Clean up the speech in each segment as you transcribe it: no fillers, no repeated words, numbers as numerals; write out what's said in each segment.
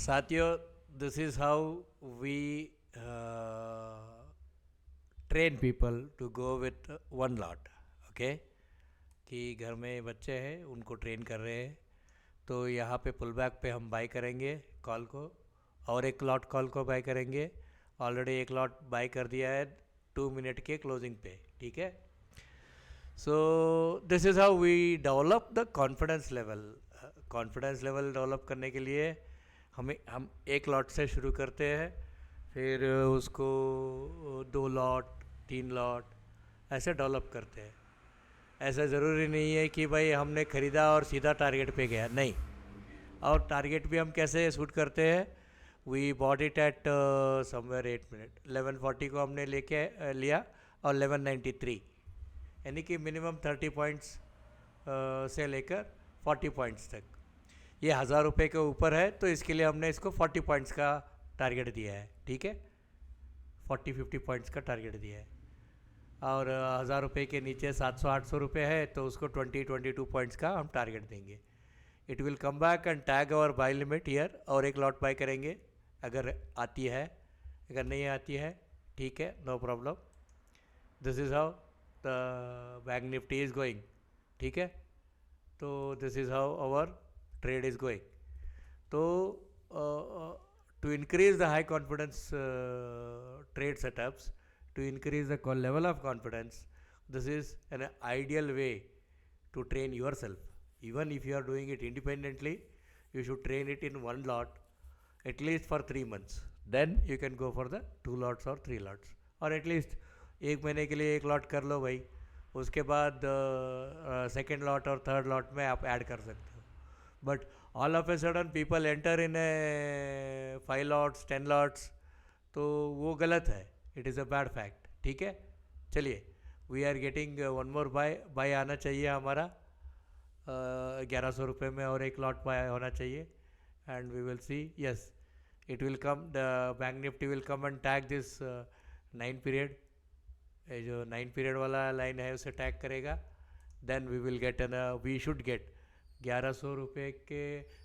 Satyo, this is how we train people to go with one lot. Okay, कि घर में बच्चे हैं उनको ट्रेन कर रहे हैं, तो यहाँ पे पुल बैक पे हम बाय करेंगे कॉल को, और एक लॉट कॉल को बाय करेंगे। ऑलरेडी एक लॉट बाय कर दिया है 2 मिनट के क्लोजिंग पे, ठीक है। So this is how we develop the confidence level. Confidence level develop करने के लिए हम एक लॉट से शुरू करते हैं, फिर उसको 2 लॉट 3 लॉट ऐसे डेवलप करते हैं। ऐसा ज़रूरी नहीं है कि भाई हमने ख़रीदा और सीधा टारगेट पे गया, नहीं। और टारगेट भी हम कैसे शूट करते हैं, we bought it at somewhere 8 minute. 11:40 को हमने लिया और 11:93, यानी कि मिनिमम 30 पॉइंट्स से लेकर 40 पॉइंट्स तक। ये 1000 रुपये के ऊपर है तो इसके लिए हमने इसको 40 पॉइंट्स का टारगेट दिया है, ठीक है। 40-50 पॉइंट्स का टारगेट दिया है। और 1000 रुपये के नीचे 700-800 रुपये है तो उसको 20-22 पॉइंट्स का हम टारगेट देंगे। It will come back and tag our buy limit year, और एक लॉट बाय करेंगे अगर आती है। अगर नहीं आती है ठीक है, no problem. This is how the bank Nifty is going, ठीक है। तो this is how our trade is going. तो to increase the high confidence trade setups, to increase the level of confidence, this is an ideal way to train yourself. Even if you are doing it independently, you should train it in one lot at least for 3 months. Then you can go for the 2 lots or 3 lots, or at least एक महीने के लिए एक lot कर लो भाई, उसके बाद second lot और थर्ड लॉट में आप ऐड कर सकते हो। But all of a sudden people enter in a 5 lots 10 lots, तो वो गलत है। It is a bad fact, ठीक है। चलिए, we are getting one more buy आना चाहिए हमारा 1100 रुपये में, और एक लॉट बाय होना चाहिए। And we will see, yes, it will come, the bank Nifty will come and tag this 9 period. ये जो 9 पीरियड वाला लाइन है उसे टैग करेगा। Then we will get an, we should get 1100 रुपये के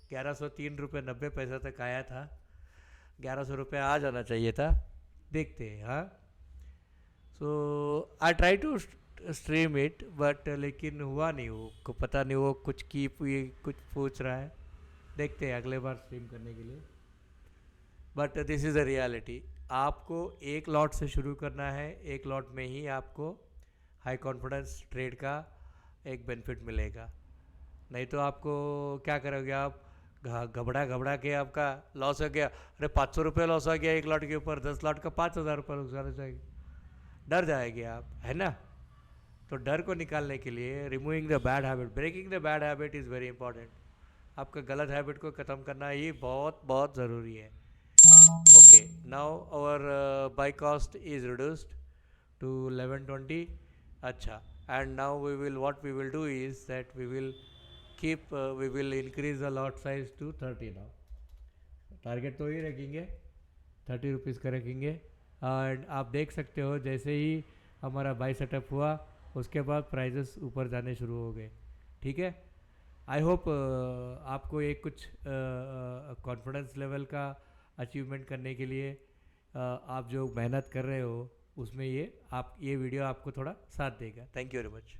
1103 रुपये 90 पैसा तक आया था। 1100 रुपये आ जाना चाहिए था, देखते हैं। हाँ, so I try to stream it, but लेकिन हुआ नहीं। वो को पता नहीं, वो कुछ पूछ रहा है, देखते हैं अगले बार स्ट्रीम करने के लिए। But this is a reality. आपको एक लॉट से शुरू करना है, एक लॉट में ही आपको हाई कॉन्फिडेंस ट्रेड का एक बेनिफिट मिलेगा। नहीं तो आपको क्या करोगे आप, घबरा के आपका लॉस हो गया, अरे 500 रुपये लॉस हो गया एक लॉट के ऊपर, 10 लॉट का 5000 रुपये नुकसान हो जाएगी, डर जाएंगे आप, है ना। तो डर को निकालने के लिए removing the bad habit, breaking the bad habit is very important. आपका गलत हैबिट को ख़त्म करना ही बहुत बहुत ज़रूरी है। Okay, now our buy cost is reduced to 1120। अच्छा, and now we will, what we will do is that we will increase the lot size to 30 now. Target तो ही रखेंगे, 30 रुपीज़ का रखेंगे। एंड आप देख सकते हो जैसे ही हमारा बाई सेटअप हुआ उसके बाद प्राइजेस ऊपर जाने शुरू हो गए, ठीक है। आई होप आपको एक कुछ कॉन्फिडेंस लेवल का अचीवमेंट करने के लिए आप जो मेहनत कर रहे हो उसमें ये वीडियो आपको थोड़ा साथ देगा। Thank you very much.